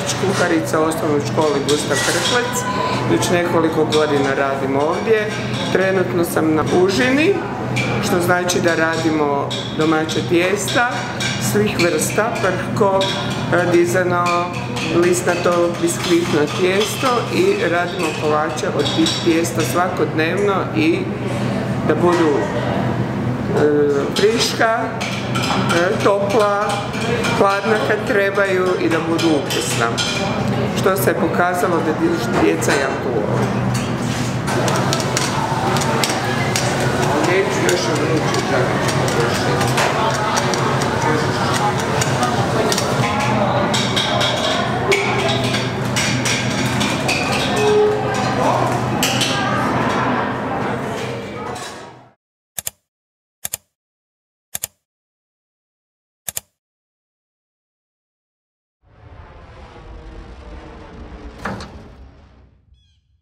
već kuharica u osnovnoj školi Gustav Krklec. Već nekoliko godina radim ovdje. Trenutno sam na užini, što znači da radimo domaće tijesta svih vrsta, prhko, dizano, lisnato, biskvitno tijesto i radimo kolače od tih tijesta svakodnevno i da budu friška, topla, hladna kad trebaju i da budu ukusna. Što se je pokazalo da djeca jako vole. Neću još vrući, tako ću potrošiti.